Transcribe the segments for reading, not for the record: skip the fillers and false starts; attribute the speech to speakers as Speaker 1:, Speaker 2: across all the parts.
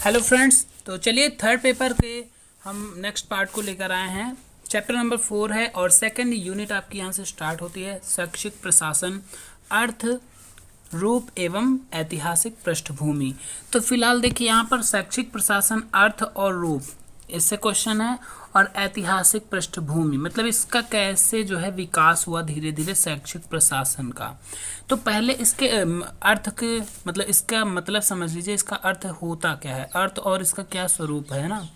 Speaker 1: Hello friends, तो चलिए third paper के हम नेक्स्ट पार्ट को लेकर आए हैं। चैप्टर नंबर 4 है और सेकंड यूनिट आपकी यहाँ से स्टार्ट होती है। शैक्षिक प्रशासन, अर्थ, रूप एवं ऐतिहासिक पृष्ठभूमि। तो फिलहाल देखिए यहाँ पर शैक्षिक प्रशासन, अर्थ और रूप, इससे क्वेश्चन है। और ऐतिहासिक पृष्ठभूमि मतलब इसका कैसे जो है विकास हुआ धीरे धीरे शैक्षिक प्रशासन का। तो पहले इसके अर्थ के मतलब इसका मतलब समझ लीजिए, इसका अर्थ होता क्या है, अर्थ और इसका क्या स्वरूप है ना।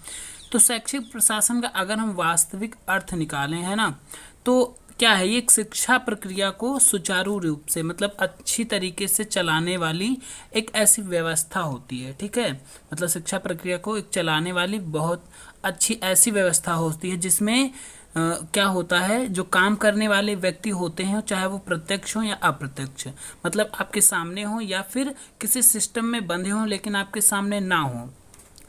Speaker 1: तो शैक्षिक प्रशासन का अगर हम वास्तविक अर्थ निकालें है ना, तो क्या है, ये एक शिक्षा प्रक्रिया को सुचारू रूप से मतलब अच्छी तरीके से चलाने वाली एक ऐसी व्यवस्था होती है। ठीक है, मतलब शिक्षा प्रक्रिया को एक चलाने वाली बहुत अच्छी ऐसी व्यवस्था होती है जिसमें क्या होता है, जो काम करने वाले व्यक्ति होते हैं चाहे वो प्रत्यक्ष हो या अप्रत्यक्ष, मतलब आपके सामने हो या फिर किसी सिस्टम में बंधे हों लेकिन आपके सामने ना हो,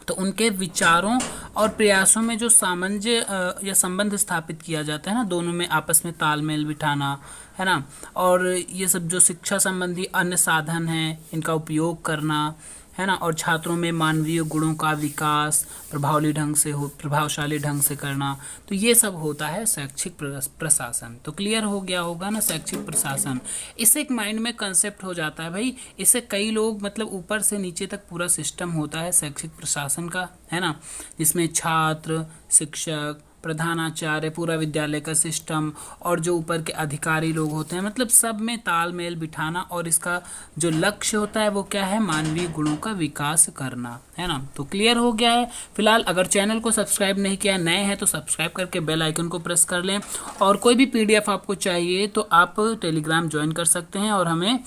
Speaker 1: तो उनके विचारों और प्रयासों में जो सामंजस्य या संबंध स्थापित किया जाता है ना, दोनों में आपस में तालमेल बिठाना है ना, और ये सब जो शिक्षा संबंधी अन्य साधन हैं इनका उपयोग करना है ना, और छात्रों में मानवीय गुणों का विकास प्रभावशाली ढंग से करना, तो ये सब होता है शैक्षिक प्रशासन। तो क्लियर हो गया होगा ना शैक्षिक प्रशासन। इससे एक माइंड में कंसेप्ट हो जाता है भाई, इससे कई लोग मतलब ऊपर से नीचे तक पूरा सिस्टम होता है शैक्षिक प्रशासन का, है ना, जिसमें छात्र, शिक्षक, प्रधानाचार्य, पूरा विद्यालय का सिस्टम और जो ऊपर के अधिकारी लोग होते हैं, मतलब सब में तालमेल बिठाना, और इसका जो लक्ष्य होता है वो क्या है, मानवीय गुणों का विकास करना, है ना। तो क्लियर हो गया है। फिलहाल अगर चैनल को सब्सक्राइब नहीं किया, नए हैं तो सब्सक्राइब करके बेल आइकन को प्रेस कर लें, और कोई भी पीडीएफ आपको चाहिए तो आप टेलीग्राम ज्वाइन कर सकते हैं, और हमें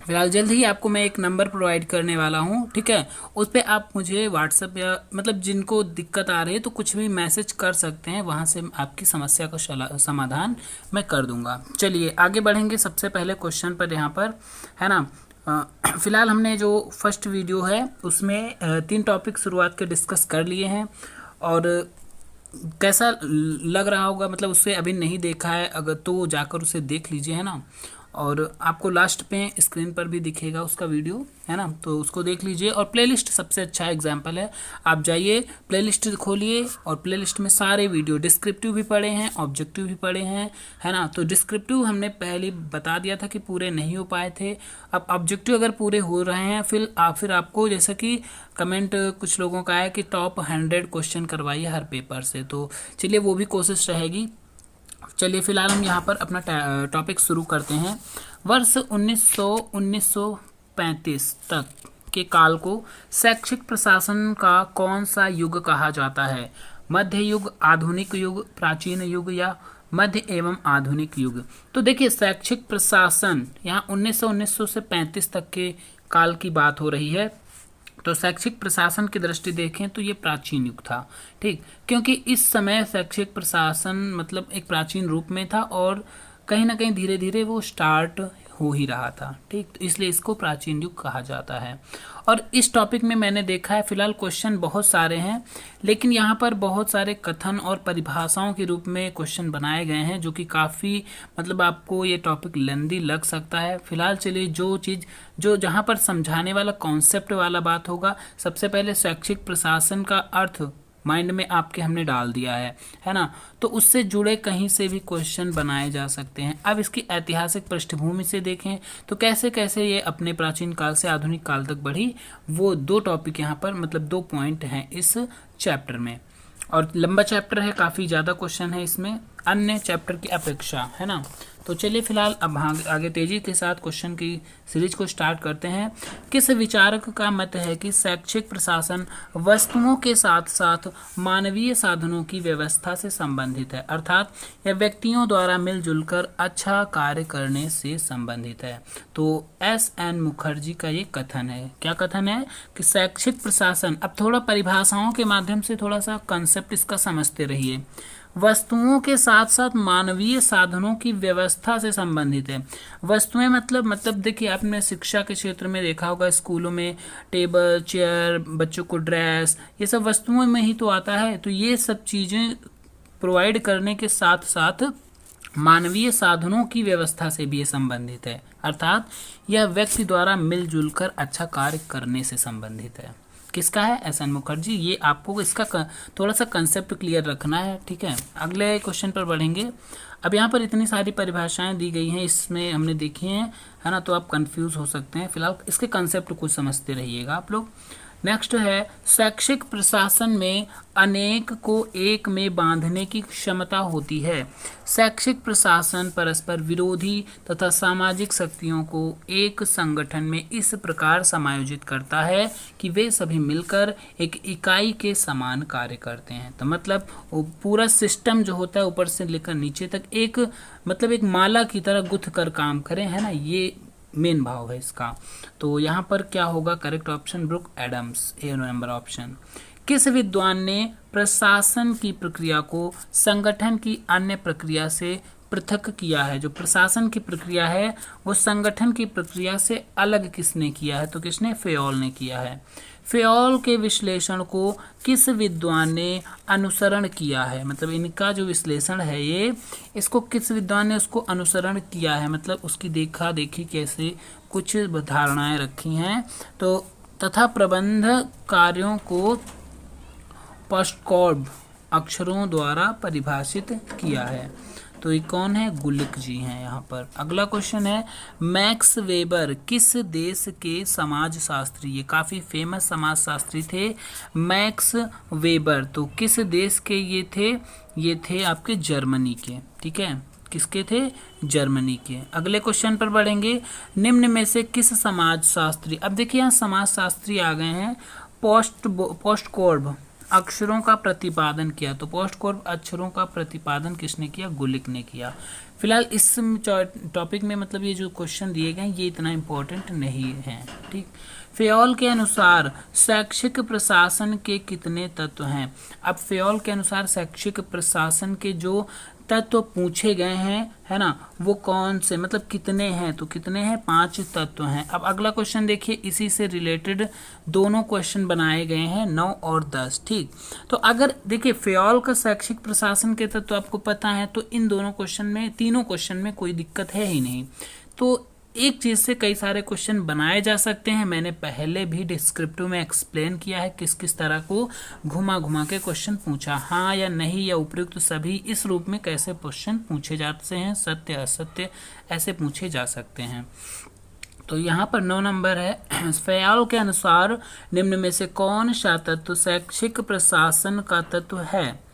Speaker 1: फिलहाल जल्द ही आपको मैं एक नंबर प्रोवाइड करने वाला हूँ। ठीक है, उस पर आप मुझे व्हाट्सएप या मतलब जिनको दिक्कत आ रही है तो कुछ भी मैसेज कर सकते हैं, वहाँ से आपकी समस्या का समाधान मैं कर दूंगा। चलिए आगे बढ़ेंगे। सबसे पहले क्वेश्चन पर यहाँ पर है ना, फिलहाल हमने जो फर्स्ट वीडियो है उसमें 3 टॉपिक शुरुआत के डिस्कस कर लिए हैं, और कैसा लग रहा होगा, मतलब उससे अभी नहीं देखा है अगर तो जाकर उसे देख लीजिए, है ना, और आपको लास्ट पे स्क्रीन पर भी दिखेगा उसका वीडियो, है ना, तो उसको देख लीजिए। और प्लेलिस्ट सबसे अच्छा एग्जाम्पल है, आप जाइए प्लेलिस्ट खोलिए और प्लेलिस्ट में सारे वीडियो डिस्क्रिप्टिव भी पड़े हैं, ऑब्जेक्टिव भी पड़े हैं, है ना। तो डिस्क्रिप्टिव हमने पहले बता दिया था कि पूरे नहीं हो पाए थे, अब ऑब्जेक्टिव अगर पूरे हो रहे हैं फिर आपको जैसा कि कमेंट कुछ लोगों का है कि टॉप 100 क्वेश्चन करवाइए हर पेपर से, तो चलिए वो भी कोशिश रहेगी। चलिए फिलहाल हम यहाँ पर अपना टॉपिक शुरू करते हैं। वर्ष 1935 तक के काल को शैक्षिक प्रशासन का कौन सा युग कहा जाता है? मध्य युग, आधुनिक युग, प्राचीन युग या मध्य एवं आधुनिक युग? तो देखिए शैक्षिक प्रशासन यहाँ 1900 से 35 तक के काल की बात हो रही है, तो शैक्षिक प्रशासन की दृष्टि देखें तो ये प्राचीन युग था। ठीक, क्योंकि इस समय शैक्षिक प्रशासन मतलब एक प्राचीन रूप में था और कहीं ना कहीं धीरे धीरे वो स्टार्ट हो ही रहा था। ठीक, तो इसलिए इसको प्राचीन युग कहा जाता है। और इस टॉपिक में मैंने देखा है फिलहाल क्वेश्चन बहुत सारे हैं, लेकिन यहाँ पर बहुत सारे कथन और परिभाषाओं के रूप में क्वेश्चन बनाए गए हैं, जो कि काफ़ी मतलब आपको ये टॉपिक लेंदी लग सकता है। फिलहाल चलिए जो जहाँ पर समझाने वाला कॉन्सेप्ट वाला बात होगा, सबसे पहले शैक्षिक प्रशासन का अर्थ माइंड में आपके हमने डाल दिया है ना, तो उससे जुड़े कहीं से भी क्वेश्चन बनाए जा सकते हैं। अब इसकी ऐतिहासिक पृष्ठभूमि से देखें तो कैसे कैसे ये अपने प्राचीन काल से आधुनिक काल तक बढ़ी, वो 2 टॉपिक यहाँ पर मतलब 2 पॉइंट हैं इस चैप्टर में, और लंबा चैप्टर है, काफ़ी ज़्यादा क्वेश्चन है इसमें अन्य चैप्टर की अपेक्षा, है ना। तो चलिए फिलहाल अब आगे तेजी के साथ क्वेश्चन की सीरीज को स्टार्ट करते हैं। किस विचारक का मत है कि शैक्षिक प्रशासन वस्तुओं के साथ साथ मानवीय साधनों की व्यवस्था से संबंधित है, अर्थात यह व्यक्तियों द्वारा मिलजुल कर अच्छा कार्य करने से संबंधित है? तो S.N. मुखर्जी का ये कथन है। क्या कथन है कि शैक्षिक प्रशासन, अब थोड़ा परिभाषाओं के माध्यम से थोड़ा सा कंसेप्ट इसका समझते रहिए, वस्तुओं के साथ साथ मानवीय साधनों की व्यवस्था से संबंधित है। वस्तुएं मतलब देखिए आपने शिक्षा के क्षेत्र में देखा होगा, स्कूलों में टेबल, चेयर, बच्चों को ड्रेस, ये सब वस्तुओं में ही तो आता है। तो ये सब चीज़ें प्रोवाइड करने के साथ साथ मानवीय साधनों की व्यवस्था से भी ये संबंधित है, अर्थात यह व्यक्ति द्वारा मिलजुल कर अच्छा कार्य करने से संबंधित है। किसका है? एस.एन. मुखर्जी। ये आपको इसका थोड़ा सा कंसेप्ट क्लियर रखना है, ठीक है। अगले क्वेश्चन पर बढ़ेंगे। अब यहाँ पर इतनी सारी परिभाषाएं दी गई हैं, इसमें हमने देखी हैं, है ना, तो आप कंफ्यूज हो सकते हैं। फिलहाल इसके कंसेप्ट को समझते रहिएगा आप लोग। नेक्स्ट है शैक्षिक प्रशासन में अनेक को एक में बांधने की क्षमता होती है। शैक्षिक प्रशासन परस्पर विरोधी तथा सामाजिक शक्तियों को एक संगठन में इस प्रकार समायोजित करता है कि वे सभी मिलकर एक इकाई के समान कार्य करते हैं। तो मतलब वो पूरा सिस्टम जो होता है ऊपर से लेकर नीचे तक एक मतलब एक माला की तरह गुथ कर काम करें, है ना, ये मेन भाव है इसका। तो यहाँ पर क्या होगा? करेक्ट ऑप्शन ब्रुक एडम्स, ए नंबर ऑप्शन। किस विद्वान ने प्रशासन की प्रक्रिया को संगठन की अन्य प्रक्रिया से पृथक किया है? जो प्रशासन की प्रक्रिया है वो संगठन की प्रक्रिया से अलग किसने किया है? तो किसने? फेयोल ने किया है। फेयोल के विश्लेषण को किस विद्वान ने अनुसरण किया है? मतलब इनका जो विश्लेषण है ये, इसको किस विद्वान ने उसको अनुसरण किया है, मतलब उसकी देखा देखी कैसे कुछ धारणाएं रखी हैं। तो तथा प्रबंध कार्यों को पोस्टकॉर्ब अक्षरों द्वारा परिभाषित किया है। तो ये कौन है? गुलिक जी हैं यहाँ पर। अगला क्वेश्चन है मैक्स वेबर किस देश के समाजशास्त्री? ये काफ़ी फेमस समाजशास्त्री थे मैक्स वेबर। तो किस देश के ये थे? ये थे आपके जर्मनी के, ठीक है। किसके थे? जर्मनी के। अगले क्वेश्चन पर बढ़ेंगे। निम्न में से किस समाजशास्त्री, अब देखिए यहाँ समाजशास्त्री आ गए हैं, पोस्टकॉर्ब अक्षरों का प्रतिपादन किया। तो पोस्टकॉर्ब अक्षरों का प्रतिपादन किसने किया? गुलिक ने किया। फिलहाल इस टॉपिक में मतलब ये जो क्वेश्चन दिए गए ये इतना इम्पोर्टेंट नहीं है, ठीक। फेयोल के अनुसार शैक्षिक प्रशासन के कितने तत्व हैं? अब फेयोल के अनुसार शैक्षिक प्रशासन के जो तत्व पूछे गए हैं, है ना, वो कौन से, मतलब कितने हैं? तो कितने हैं? 5 तत्व हैं। अब अगला क्वेश्चन देखिए, इसी से रिलेटेड दोनों क्वेश्चन बनाए गए हैं 9 और 10, ठीक। तो अगर देखिए फेयोल का शैक्षिक प्रशासन के तत्व आपको पता है तो इन दोनों क्वेश्चन में, तीनों क्वेश्चन में कोई दिक्कत है ही नहीं। तो एक चीज से कई सारे क्वेश्चन बनाए जा सकते हैं। मैंने पहले भी डिस्क्रिप्टिव में एक्सप्लेन किया है किस किस तरह को घुमा घुमा के क्वेश्चन पूछा, हाँ या नहीं या उपयुक्त सभी, इस रूप में कैसे क्वेश्चन पूछे जाते हैं, सत्य असत्य ऐसे पूछे जा सकते हैं। तो यहाँ पर 9 नंबर है फेयोल के अनुसार निम्न में से कौन सा तत्व शैक्षिक प्रशासन का तत्व है?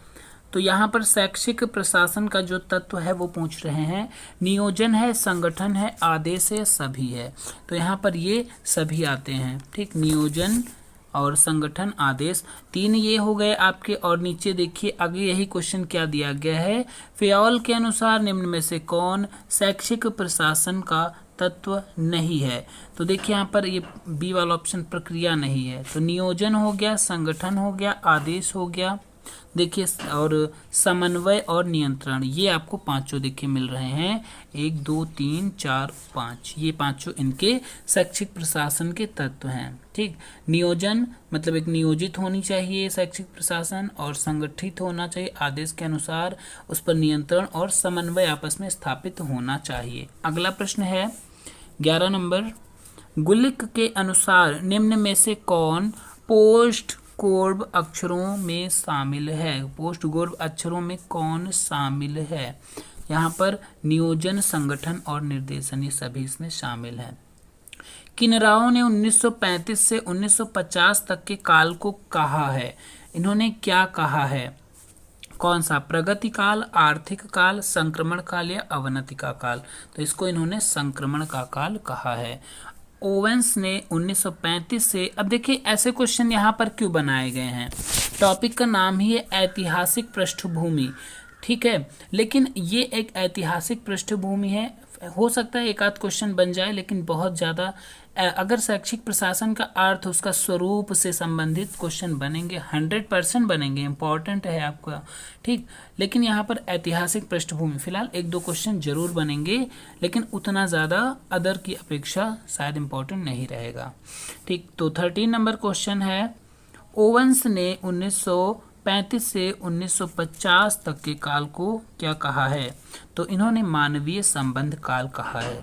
Speaker 1: तो यहाँ पर शैक्षिक प्रशासन का जो तत्व है वो पूछ रहे हैं। नियोजन है, संगठन है, आदेश है, सभी है। तो यहाँ पर ये सभी आते हैं, ठीक। नियोजन और संगठन, आदेश, 3 ये हो गए आपके। और नीचे देखिए आगे यही क्वेश्चन क्या दिया गया है, फेयोल के अनुसार निम्न में से कौन शैक्षिक प्रशासन का तत्व नहीं है? तो देखिए यहाँ पर ये बी वाला ऑप्शन प्रक्रिया नहीं है। तो नियोजन हो गया, संगठन हो गया, आदेश हो गया, देखिए, और समन्वय और नियंत्रण, ये आपको पांचों देखिए मिल रहे हैं। 1 2 3 4 5, ये पांचों इनके शैक्षिक प्रशासन के तत्व हैं, ठीक। नियोजन मतलब एक नियोजित होनी चाहिए शैक्षिक प्रशासन, और संगठित होना चाहिए आदेश के अनुसार, उस पर नियंत्रण और समन्वय आपस में स्थापित होना चाहिए। अगला प्रश्न है 11 नंबर। गुलिक के अनुसार निम्न में से कौन पोस्ट कोर्ब अक्षरों में शामिल है? पोस्ट कोर्ब अक्षरों में कौन शामिल है? यहाँ पर नियोजन, संगठन और निर्देशन, ये सभी इसमें शामिल हैं। किन राव ने 1935 से 1950 तक के काल को कहा है? इन्होंने क्या कहा है? कौन सा? प्रगति काल, आर्थिक काल, संक्रमण काल या अवनति का काल? तो इसको इन्होंने संक्रमण का काल कहा है। ओवेंस ने 1935 से, अब देखिए ऐसे क्वेश्चन यहाँ पर क्यों बनाए गए हैं, टॉपिक का नाम ही है ऐतिहासिक पृष्ठभूमि, ठीक है। लेकिन ये एक ऐतिहासिक पृष्ठभूमि है, हो सकता है एक आध क्वेश्चन बन जाए, लेकिन बहुत ज़्यादा अगर शैक्षिक प्रशासन का अर्थ उसका स्वरूप से संबंधित क्वेश्चन बनेंगे, 100% बनेंगे, इंपॉर्टेंट है आपका, ठीक। लेकिन यहाँ पर ऐतिहासिक पृष्ठभूमि फिलहाल 1-2 क्वेश्चन जरूर बनेंगे, लेकिन उतना ज़्यादा अदर की अपेक्षा शायद इंपॉर्टेंट नहीं रहेगा, ठीक। तो 13 नंबर क्वेश्चन है, ओवेंस ने 1935 से 1950 तक के काल को क्या कहा है? तो इन्होंने मानवीय संबंध काल कहा है।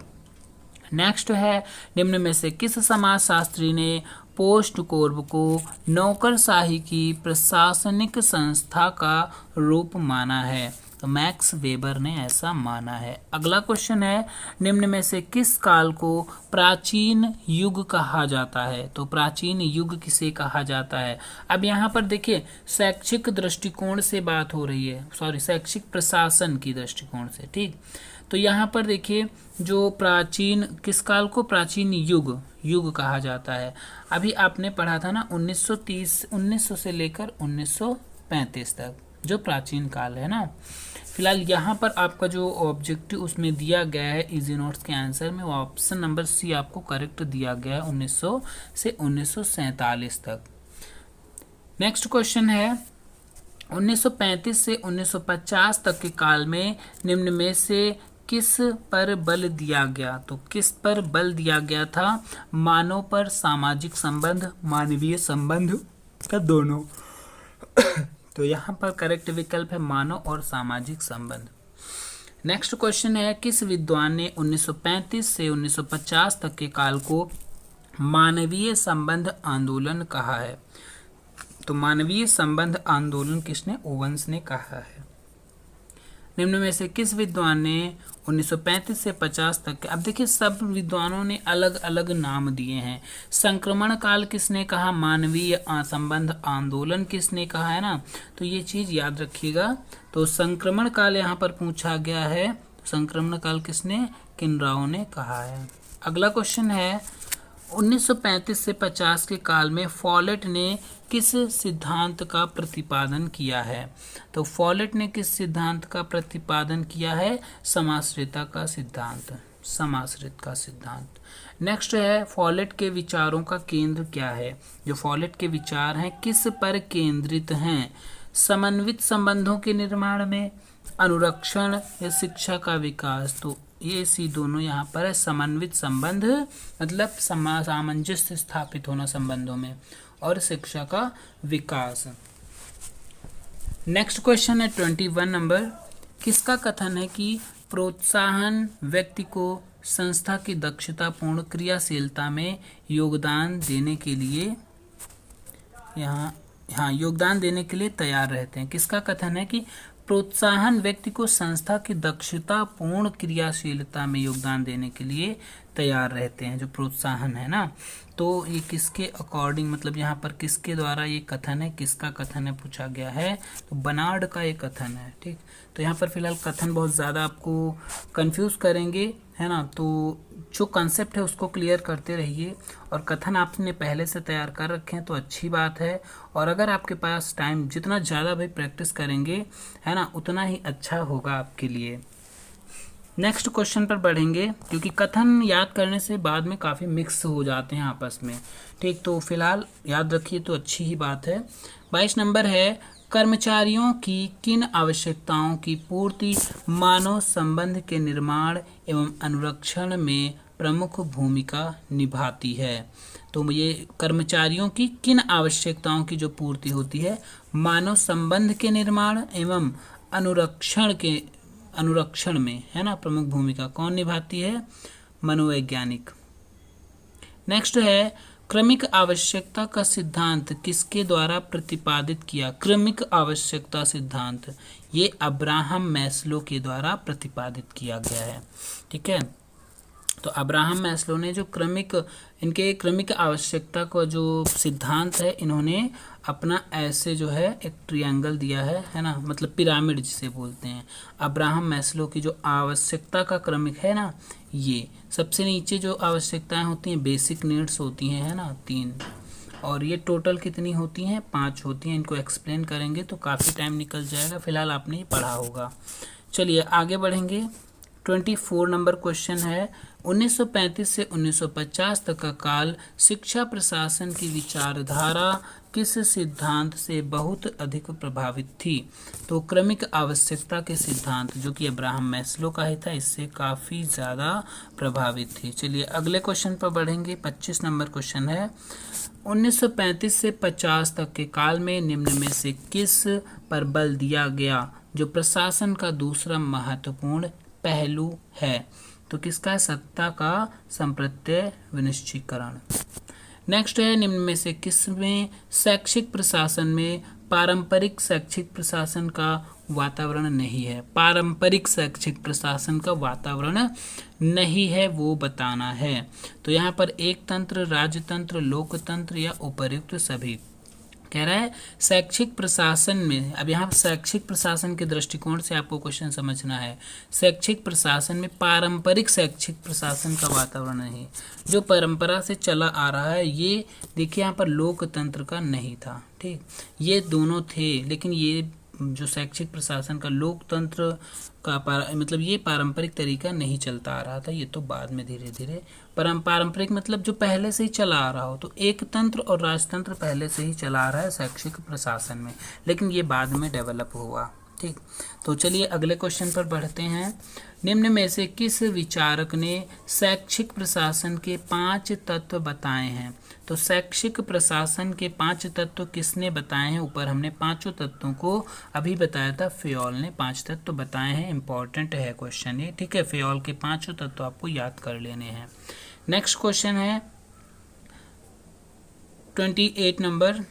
Speaker 1: नेक्स्ट है, निम्न में से किस समाजशास्त्री ने पोस्ट कोर्प को नौकरशाही की प्रशासनिक संस्था का रूप माना है? तो मैक्स वेबर ने ऐसा माना है। अगला क्वेश्चन है, निम्न में से किस काल को प्राचीन युग कहा जाता है? तो प्राचीन युग किसे कहा जाता है? अब यहाँ पर देखिए शैक्षिक दृष्टिकोण से बात हो रही है, शैक्षिक प्रशासन की दृष्टिकोण से, ठीक। तो यहाँ पर देखिए जो प्राचीन किस काल को प्राचीन युग कहा जाता है। अभी आपने पढ़ा था ना 1900 से लेकर 1935 तक जो प्राचीन काल है ना। फिलहाल यहाँ पर आपका जो ऑब्जेक्टिव उसमें दिया गया है इजी नोट्स के आंसर में, वो ऑप्शन नंबर सी आपको करेक्ट दिया गया है, 1900 से 1947 तक। नेक्स्ट क्वेश्चन है, 1935 से 1950 तक के काल में निम्न में से किस पर बल दिया गया? तो किस पर बल दिया गया था? मानव पर, सामाजिक संबंध, मानवीय संबंध का दोनों। तो यहाँ पर करेक्ट विकल्प है मानव और सामाजिक संबंध। नेक्स्ट क्वेश्चन है, किस विद्वान ने 1935 से 1950 तक के काल को मानवीय संबंध आंदोलन कहा है? तो मानवीय संबंध आंदोलन किसने? ओवेन्स ने कहा है। निम्न में से किस विद्वान ने 1935 से 50 तक के, अब देखिए सब विद्वानों ने अलग अलग नाम दिए हैं। संक्रमण काल किसने कहा? मानवीय संबंध आंदोलन किसने कहा है ना, तो ये चीज याद रखिएगा। तो संक्रमण काल यहाँ पर पूछा गया है, तो संक्रमण काल किसने? किनराव ने कहा है। अगला क्वेश्चन है, 1935 से 50 के काल में फॉलेट ने किस सिद्धांत का प्रतिपादन किया है? तो फॉलेट ने किस सिद्धांत का प्रतिपादन किया है? समाश्रितता का सिद्धांत, समाश्रित का सिद्धांत। नेक्स्ट है, फॉलेट के विचारों का केंद्र क्या है? जो फॉलेट के विचार हैं किस पर केंद्रित हैं? समन्वित संबंधों के निर्माण में, अनुरक्षण या शिक्षा का विकास। तो ये सी दोनों यहाँ पर है। समन्वित संबंध मतलब सामंजस्य स्थापित होना संबंधों में, और शिक्षा का विकास। नेक्स्ट क्वेश्चन है 21 नंबर, किसका कथन है कि प्रोत्साहन व्यक्ति को संस्था की दक्षतापूर्ण क्रियाशीलता में योगदान देने के लिए योगदान देने के लिए तैयार रहते हैं? किसका कथन है कि प्रोत्साहन व्यक्ति को संस्था की दक्षतापूर्ण क्रियाशीलता में योगदान देने के लिए तैयार रहते हैं? जो प्रोत्साहन है ना, तो ये किसके अकॉर्डिंग, मतलब यहाँ पर किसके द्वारा ये कथन है, किसका कथन है पूछा गया है? तो बनार्ड का ये कथन है, ठीक। तो यहाँ पर फिलहाल कथन बहुत ज़्यादा आपको कंफ्यूज करेंगे, है ना, तो जो कंसेप्ट है उसको क्लियर करते रहिए। और कथन आपने पहले से तैयार कर रखे हैं तो अच्छी बात है, और अगर आपके पास टाइम जितना ज़्यादा भाई प्रैक्टिस करेंगे, है ना, उतना ही अच्छा होगा आपके लिए। नेक्स्ट क्वेश्चन पर बढ़ेंगे, क्योंकि कथन याद करने से बाद में काफ़ी मिक्स हो जाते हैं आपस में, ठीक। तो फिलहाल याद रखिए तो अच्छी ही बात है। 22 नंबर है, कर्मचारियों की किन आवश्यकताओं की पूर्ति मानव संबंध के निर्माण एवं अनुरक्षण में प्रमुख भूमिका निभाती है? तो ये कर्मचारियों की किन आवश्यकताओं की जो पूर्ति होती है मानव संबंध के निर्माण एवं अनुरक्षण में, है ना, प्रमुख भूमिका कौन निभाती है? मनोवैज्ञानिक। नेक्स्ट है, क्रमिक आवश्यकता का सिद्धांत किसके द्वारा प्रतिपादित किया? क्रमिक आवश्यकता सिद्धांत ये अब्राहम मैस्लो के द्वारा प्रतिपादित किया गया है, ठीक है। तो अब्राहम मैस्लो ने जो इनके क्रमिक आवश्यकता का जो सिद्धांत है, इन्होंने अपना ऐसे जो है एक ट्रायंगल दिया है ना, मतलब पिरामिड जिसे बोलते हैं। अब्राहम मैस्लो की जो आवश्यकता का क्रमिक है ना, ये सबसे नीचे जो आवश्यकताएं होती हैं बेसिक नीड्स होती हैं, है ना, 3, और ये टोटल कितनी होती हैं? 5 होती हैं। इनको एक्सप्लेन करेंगे तो काफ़ी टाइम निकल जाएगा, फिलहाल आपने ये पढ़ा होगा। चलिए आगे बढ़ेंगे। 24 नंबर क्वेश्चन है, 1935 से 1950 तक का काल शिक्षा प्रशासन की विचारधारा किस सिद्धांत से बहुत अधिक प्रभावित थी? तो क्रमिक आवश्यकता के सिद्धांत, जो कि अब्राहम मैस्लो का ही था, इससे काफ़ी ज़्यादा प्रभावित थी। चलिए अगले क्वेश्चन पर बढ़ेंगे। 25 नंबर क्वेश्चन है, 1935 से 50 तक के काल में निम्न में से किस पर बल दिया गया जो प्रशासन का दूसरा महत्वपूर्ण पहलू है? तो किसका? सत्ता का संप्रत्यय विनिश्चयकरण। नेक्स्ट है निम्न में से किसमें शैक्षिक प्रशासन में पारंपरिक शैक्षिक प्रशासन का वातावरण नहीं है। पारंपरिक शैक्षिक प्रशासन का वातावरण नहीं है, वो बताना है। तो यहाँ पर एक तंत्र, राजतंत्र, लोकतंत्र या उपर्युक्त सभी। कह रहा है शैक्षिक प्रशासन में, अब यहाँ शैक्षिक प्रशासन के दृष्टिकोण से आपको क्वेश्चन समझना है। शैक्षिक प्रशासन में पारंपरिक शैक्षिक प्रशासन का वातावरण नहीं, जो परंपरा से चला आ रहा है। ये देखिए यहाँ पर लोकतंत्र का नहीं था, ठीक, ये दोनों थे, लेकिन ये जो शैक्षिक प्रशासन का लोकतंत्र का मतलब ये पारंपरिक तरीका नहीं चलता आ रहा था, ये तो बाद में धीरे धीरे पारंपरिक मतलब जो पहले से ही चला आ रहा हो। तो एक तंत्र और राजतंत्र पहले से ही चला आ रहा है शैक्षिक प्रशासन में, लेकिन ये बाद में डेवलप हुआ, ठीक। तो चलिए अगले क्वेश्चन पर बढ़ते हैं। निम्न में से किस विचारक ने शैक्षिक प्रशासन के 5 तत्व बताए हैं। तो शैक्षिक प्रशासन के 5 तत्व किसने बताए हैं। ऊपर हमने 5 तत्वों को अभी बताया था, फेयोल ने 5 तत्व बताए हैं। इंपॉर्टेंट है क्वेश्चन ये, ठीक है। फेयोल के 5 तत्व आपको याद कर लेने हैं। नेक्स्ट क्वेश्चन है 28 नंबर।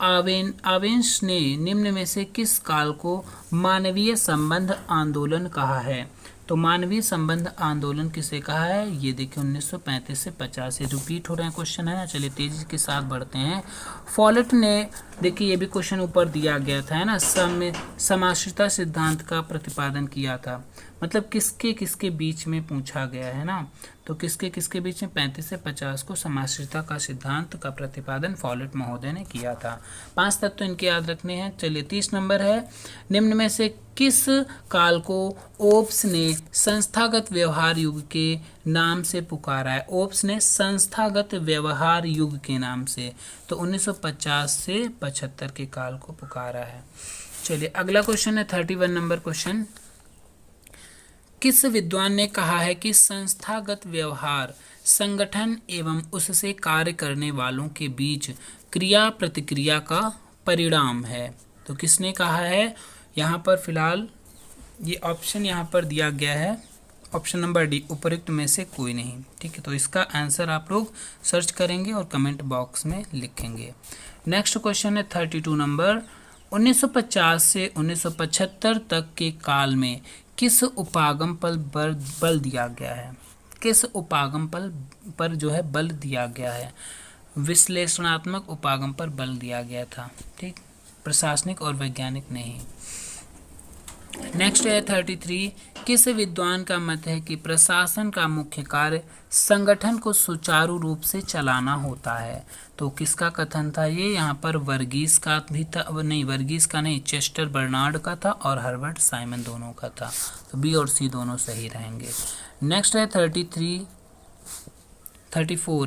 Speaker 1: आवेंस ने निम्न में से किस काल को मानवीय संबंध आंदोलन कहा है। तो मानवीय संबंध आंदोलन किसे कहा है, ये देखिए 1935 से 50 रिपीट हो रहे हैं क्वेश्चन है ना। चलिए तेजी के साथ बढ़ते हैं। फॉलेट ने, देखिए ये भी क्वेश्चन ऊपर दिया गया था है ना, समाश्रिता सिद्धांत का प्रतिपादन किया था। मतलब किसके किसके बीच में पूछा गया है ना, तो किसके किसके बीच में 35 से 50 को समाश्रिता का सिद्धांत का प्रतिपादन फॉलेट महोदय ने किया था। 5 तत्व इनके याद रखने हैं। चलिए 30 नंबर है। निम्न में से किस काल को ओब्स ने संस्थागत व्यवहार युग के नाम से पुकारा है। ओब्स ने संस्थागत व्यवहार युग के नाम से, तो 1950 से 75 के काल को पुकारा है। चलिए अगला क्वेश्चन है 31 नंबर क्वेश्चन। किस विद्वान ने कहा है कि संस्थागत व्यवहार संगठन एवं उससे कार्य करने वालों के बीच क्रिया प्रतिक्रिया का परिणाम है। तो किसने कहा है, यहाँ पर फिलहाल ये ऑप्शन यहाँ पर दिया गया है, ऑप्शन नंबर डी, उपयुक्त में से कोई नहीं, ठीक है। तो इसका आंसर आप लोग सर्च करेंगे और कमेंट बॉक्स में लिखेंगे। नेक्स्ट क्वेश्चन है 32 नंबर। 1950 से 1975 तक के काल में किस उपागम पर बल दिया गया है। किस उपागम पर जो है बल दिया गया है। विश्लेषणात्मक उपागम पर बल दिया गया था, ठीक, प्रशासनिक और वैज्ञानिक नहीं। नेक्स्ट है 33। किस विद्वान का मत है कि प्रशासन का मुख्य कार्य संगठन को सुचारू रूप से चलाना होता है। तो किसका कथन था ये, यहाँ पर वर्गीस का भी था, नहीं वर्गीस का नहीं, चेस्टर बर्नार्ड का था और हर्बर्ट साइमन दोनों का था। तो बी और सी दोनों सही रहेंगे। नेक्स्ट है 34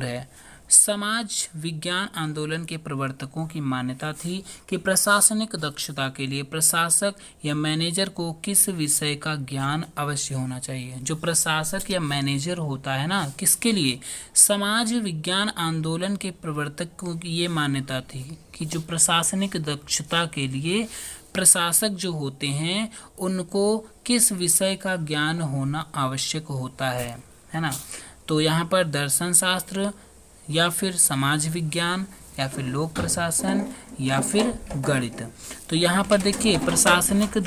Speaker 1: है। समाज विज्ञान आंदोलन के प्रवर्तकों की मान्यता थी कि प्रशासनिक दक्षता के लिए प्रशासक या मैनेजर को किस विषय का ज्ञान अवश्य होना चाहिए। जो प्रशासक या मैनेजर होता है ना, किसके लिए, समाज विज्ञान आंदोलन के प्रवर्तकों की ये मान्यता थी कि जो प्रशासनिक दक्षता के लिए प्रशासक जो होते हैं उनको किस विषय का ज्ञान होना आवश्यक होता है ना। तो यहाँ पर दर्शन शास्त्र या फिर समाज विज्ञान या फिर लोक प्रशासन या फिर गणित। तो यहाँ पर देखिए प्रशासनिक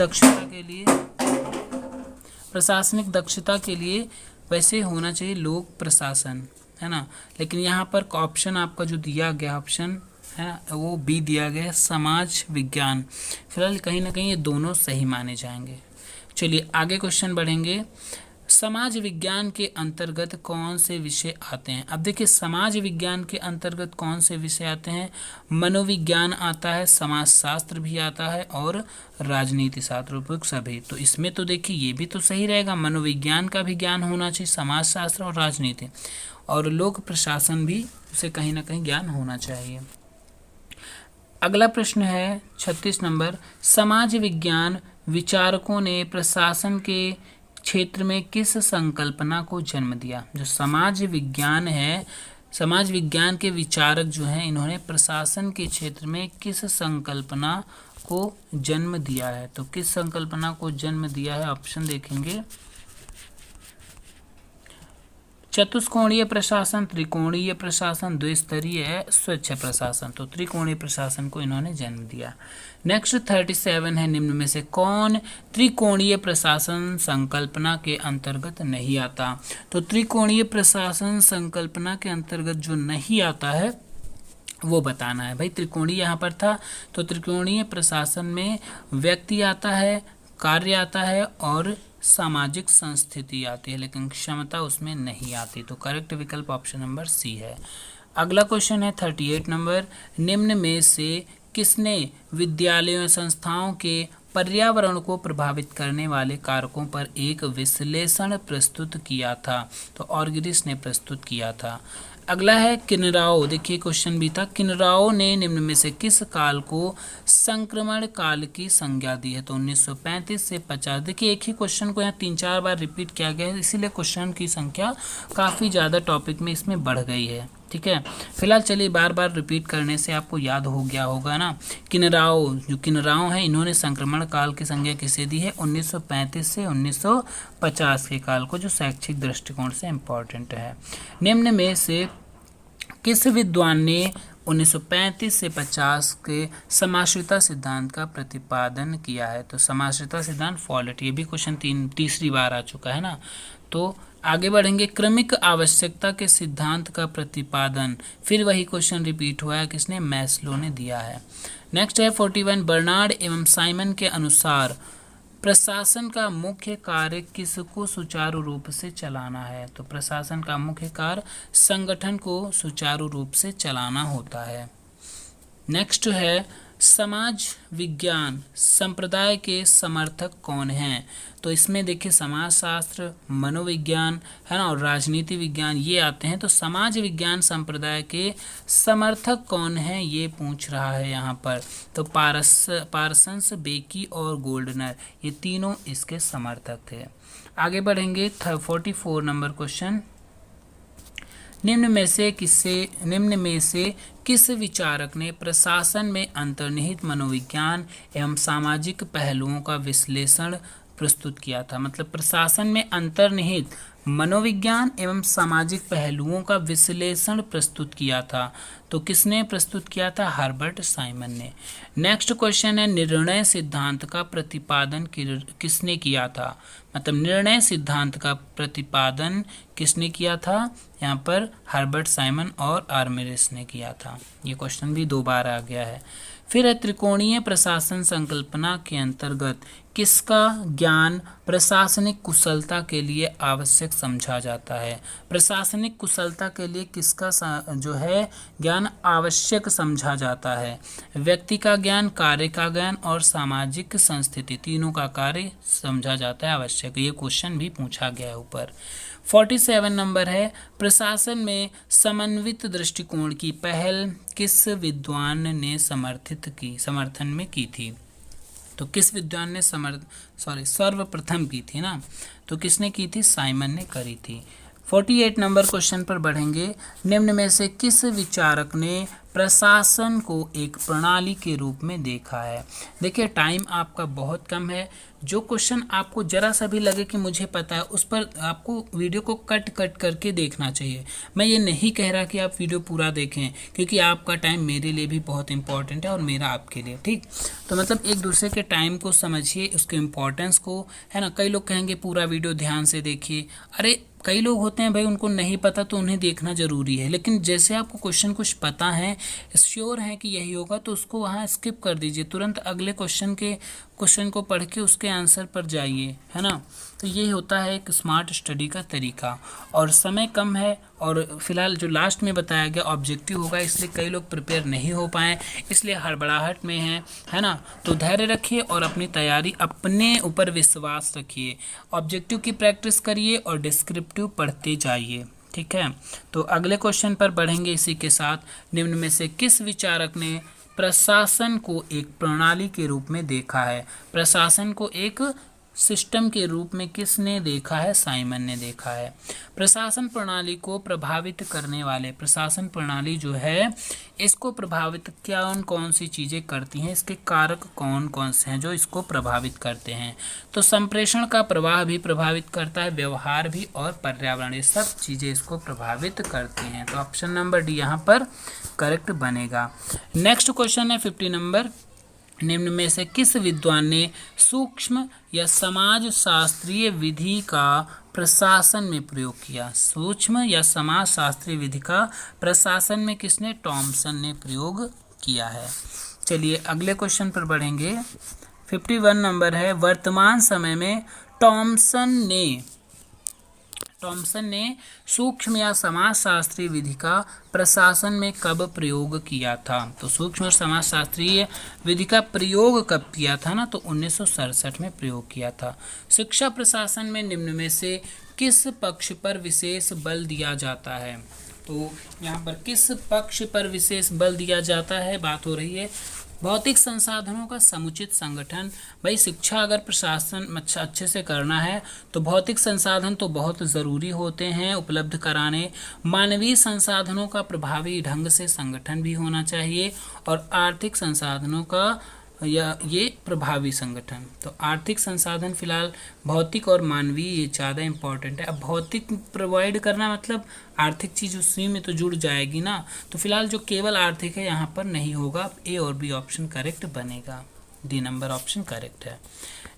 Speaker 1: दक्षता के लिए वैसे होना चाहिए लोक प्रशासन है ना, लेकिन यहाँ पर ऑप्शन आपका जो दिया गया ऑप्शन है ना वो बी दिया गया है, समाज विज्ञान। फिलहाल कहीं ना कहीं ये दोनों सही माने जाएंगे। चलिए आगे क्वेश्चन बढ़ेंगे। समाज विज्ञान के अंतर्गत कौन से विषय आते हैं। अब देखिए समाज विज्ञान के अंतर्गत कौन से विषय आते हैं, मनोविज्ञान आता है, समाजशास्त्र भी आता है और राजनीति शास्त्र सभी। तो इसमें तो देखिए ये भी तो सही रहेगा, मनोविज्ञान का भी ज्ञान होना चाहिए, समाजशास्त्र और राजनीति, और लोक प्रशासन भी उसे कहीं ना कहीं ज्ञान होना चाहिए। अगला प्रश्न है 36 नंबर। समाज विज्ञान विचारकों ने प्रशासन के क्षेत्र में किस संकल्पना को जन्म दिया। जो समाज विज्ञान है, समाज विज्ञान के विचारक जो हैं इन्होंने प्रशासन के क्षेत्र में किस संकल्पना को जन्म दिया है। तो किस संकल्पना को जन्म दिया है, ऑप्शन देखेंगे चतुष्कोणीय प्रशासन, त्रिकोणीय प्रशासन, द्विस्तरीय है, स्वच्छ प्रशासन। तो त्रिकोणीय प्रशासन को इन्होंने जन्म दिया। नेक्स्ट 37 है, निम्न में से कौन त्रिकोणीय प्रशासन संकल्पना के अंतर्गत नहीं आता। तो त्रिकोणीय प्रशासन संकल्पना के अंतर्गत जो नहीं आता है वो बताना है। भाई त्रिकोणीय यहाँ पर था, तो त्रिकोणीय प्रशासन में व्यक्ति आता है, कार्य आता है और सामाजिक संस्थिति आती है, लेकिन क्षमता उसमें नहीं आती। तो करेक्ट विकल्प ऑप्शन नंबर सी है। अगला क्वेश्चन है 38 नंबर, निम्न में से किसने विद्यालयों या संस्थाओं के पर्यावरण को प्रभावित करने वाले कारकों पर एक विश्लेषण प्रस्तुत किया था। तो ऑर्गिडिस ने प्रस्तुत किया था। अगला है किनराओ, देखिए क्वेश्चन भी था, किनराओ ने निम्न में से किस काल को संक्रमण काल की संज्ञा दी है। तो 1935 से 50। देखिए एक ही क्वेश्चन को यहाँ 3-4 बार रिपीट किया गया है, इसीलिए क्वेश्चन की संख्या काफ़ी ज़्यादा टॉपिक में इसमें बढ़ गई है। ठीक है, फिलहाल चलिए बार बार रिपीट करने से आपको याद हो गया होगा ना। किनराओ, जो किनराओ हैं, इन्होंने संक्रमण काल की संज्ञा किसे दी है, 1935 से 1950 के काल को, जो शैक्षिक दृष्टिकोण से इम्पोर्टेंट है। निम्न में से किस विद्वान ने 1935 से 50 के समाश्रिता सिद्धांत का प्रतिपादन किया है। तो समाश्रिता सिद्धांत फॉलेट, ये भी क्वेश्चन तीसरी बार आ चुका है ना। तो आगे बढ़ेंगे, क्रमिक आवश्यकता के सिद्धांत का प्रतिपादन, फिर वही क्वेश्चन रिपीट हुआ है, किसने, मैस्लो ने दिया है। नेक्स्ट है 41, बर्नार्ड एवं साइमन के अनुसार प्रशासन का मुख्य कार्य किसको सुचारू रूप से चलाना है। तो प्रशासन का मुख्य कार्य संगठन को सुचारू रूप से चलाना होता है। नेक्स्ट है समाज विज्ञान संप्रदाय के समर्थक कौन हैं। तो इसमें देखिए समाजशास्त्र, मनोविज्ञान है ना, और राजनीति विज्ञान ये आते हैं। तो समाज विज्ञान संप्रदाय के समर्थक कौन हैं ये पूछ रहा है यहाँ पर। तो पारसन्स, बेकी और गोल्डनर, ये तीनों इसके समर्थक थे। आगे बढ़ेंगे 44 नंबर क्वेश्चन, निम्न में से किस विचारक ने प्रशासन में अंतर्निहित मनोविज्ञान एवं सामाजिक पहलुओं का विश्लेषण प्रस्तुत किया था। मतलब प्रशासन में अंतर्निहित मनोविज्ञान एवं सामाजिक पहलुओं का विश्लेषण प्रस्तुत किया था। तो किसने प्रस्तुत किया था, हर्बर्ट साइमन ने। नेक्स्ट क्वेश्चन है, निर्णय सिद्धांत का प्रतिपादन किसने किया था। मतलब निर्णय सिद्धांत का प्रतिपादन किसने किया था, यहाँ पर हर्बर्ट साइमन और आर्मिरिस ने किया था। ये क्वेश्चन भी 2 बार आ गया है। फिर है त्रिकोणीय प्रशासन संकल्पना के अंतर्गत किसका ज्ञान प्रशासनिक कुशलता के लिए आवश्यक समझा जाता है। प्रशासनिक कुशलता के लिए किसका जो है ज्ञान आवश्यक समझा जाता है। व्यक्ति का ज्ञान, कार्य का ज्ञान और सामाजिक संस्थिति, तीनों का कार्य समझा जाता है आवश्यक। ये क्वेश्चन भी पूछा गया है ऊपर। 47 नंबर है, प्रशासन में समन्वित दृष्टिकोण की पहल किस विद्वान ने समर्थन में की थी। तो किस विद्वान ने सर्वप्रथम की थी ना। तो किसने की थी, साइमन ने करी थी। 48 नंबर क्वेश्चन पर बढ़ेंगे, निम्न में से किस विचारक ने प्रशासन को एक प्रणाली के रूप में देखा है। देखिए टाइम आपका बहुत कम है, जो क्वेश्चन आपको जरा सा भी लगे कि मुझे पता है उस पर आपको वीडियो को कट करके देखना चाहिए। मैं ये नहीं कह रहा कि आप वीडियो पूरा देखें, क्योंकि आपका टाइम मेरे लिए भी बहुत इंपॉर्टेंट है और मेरा आपके लिए, ठीक। तो मतलब एक दूसरे के टाइम को समझिए, उसके इम्पोर्टेंस को, है ना। कई लोग कहेंगे पूरा वीडियो ध्यान से देखिए, अरे कई लोग होते हैं भाई उनको नहीं पता तो उन्हें देखना ज़रूरी है, लेकिन जैसे आपको क्वेश्चन कुछ पता है, श्योर है कि यही होगा, तो उसको वहाँ स्किप कर दीजिए, तुरंत अगले क्वेश्चन को पढ़ के उसके आंसर पर जाइए, है ना। तो ये होता है एक स्मार्ट स्टडी का तरीका। और समय कम है और फिलहाल जो लास्ट में बताया गया ऑब्जेक्टिव होगा, इसलिए कई लोग प्रिपेयर नहीं हो पाए, इसलिए हड़बड़ाहट में है ना। तो धैर्य रखिए और अपनी तैयारी, अपने ऊपर विश्वास रखिए, ऑब्जेक्टिव की प्रैक्टिस करिए और डिस्क्रिप्टिव पढ़ते जाइए, ठीक है। तो अगले क्वेश्चन पर बढ़ेंगे इसी के साथ, निम्न में से किस विचारक ने प्रशासन को एक प्रणाली के रूप में देखा है। प्रशासन को एक सिस्टम के रूप में किसने देखा है? साइमन ने देखा है। प्रशासन प्रणाली को प्रभावित करने वाले, प्रशासन प्रणाली जो है इसको प्रभावित कौन कौन सी चीज़ें करती हैं, इसके कारक कौन कौन से हैं जो इसको प्रभावित करते हैं? तो संप्रेषण का प्रवाह भी प्रभावित करता है, व्यवहार भी और पर्यावरण, ये सब चीज़ें इसको प्रभावित करती हैं। तो ऑप्शन नंबर डी यहाँ पर करेक्ट बनेगा। नेक्स्ट क्वेश्चन है 50 नंबर, निम्न में से किस विद्वान ने सूक्ष्म या समाज शास्त्रीय विधि का प्रशासन में प्रयोग किया? सूक्ष्म या समाज शास्त्रीय विधि का प्रशासन में किसने? टॉमसन ने प्रयोग किया है। चलिए अगले क्वेश्चन पर बढ़ेंगे। 51 नंबर है, वर्तमान समय में टॉमसन ने सूक्ष्म या समाजशास्त्रीय विधि का प्रशासन में कब प्रयोग किया था? तो सूक्ष्म और समाजशास्त्रीय विधि का प्रयोग कब किया था ना? तो 1967 में प्रयोग किया था। शिक्षा प्रशासन में निम्न में से किस पक्ष पर विशेष बल दिया जाता है? तो यहाँ पर किस पक्ष पर विशेष बल दिया जाता है? बात हो रही है भौतिक संसाधनों का समुचित संगठन। भाई शिक्षा अगर प्रशासन अच्छे से करना है तो भौतिक संसाधन तो बहुत ज़रूरी होते हैं उपलब्ध कराने। मानवीय संसाधनों का प्रभावी ढंग से संगठन भी होना चाहिए और आर्थिक संसाधनों का या ये प्रभावी संगठन। तो आर्थिक संसाधन फिलहाल भौतिक और मानवीय ये ज़्यादा इम्पोर्टेंट है। अब भौतिक प्रोवाइड करना मतलब आर्थिक चीज़ उसी में तो जुड़ जाएगी ना, तो फिलहाल जो केवल आर्थिक है यहाँ पर नहीं होगा। ए और बी ऑप्शन करेक्ट बनेगा, डी नंबर ऑप्शन करेक्ट है।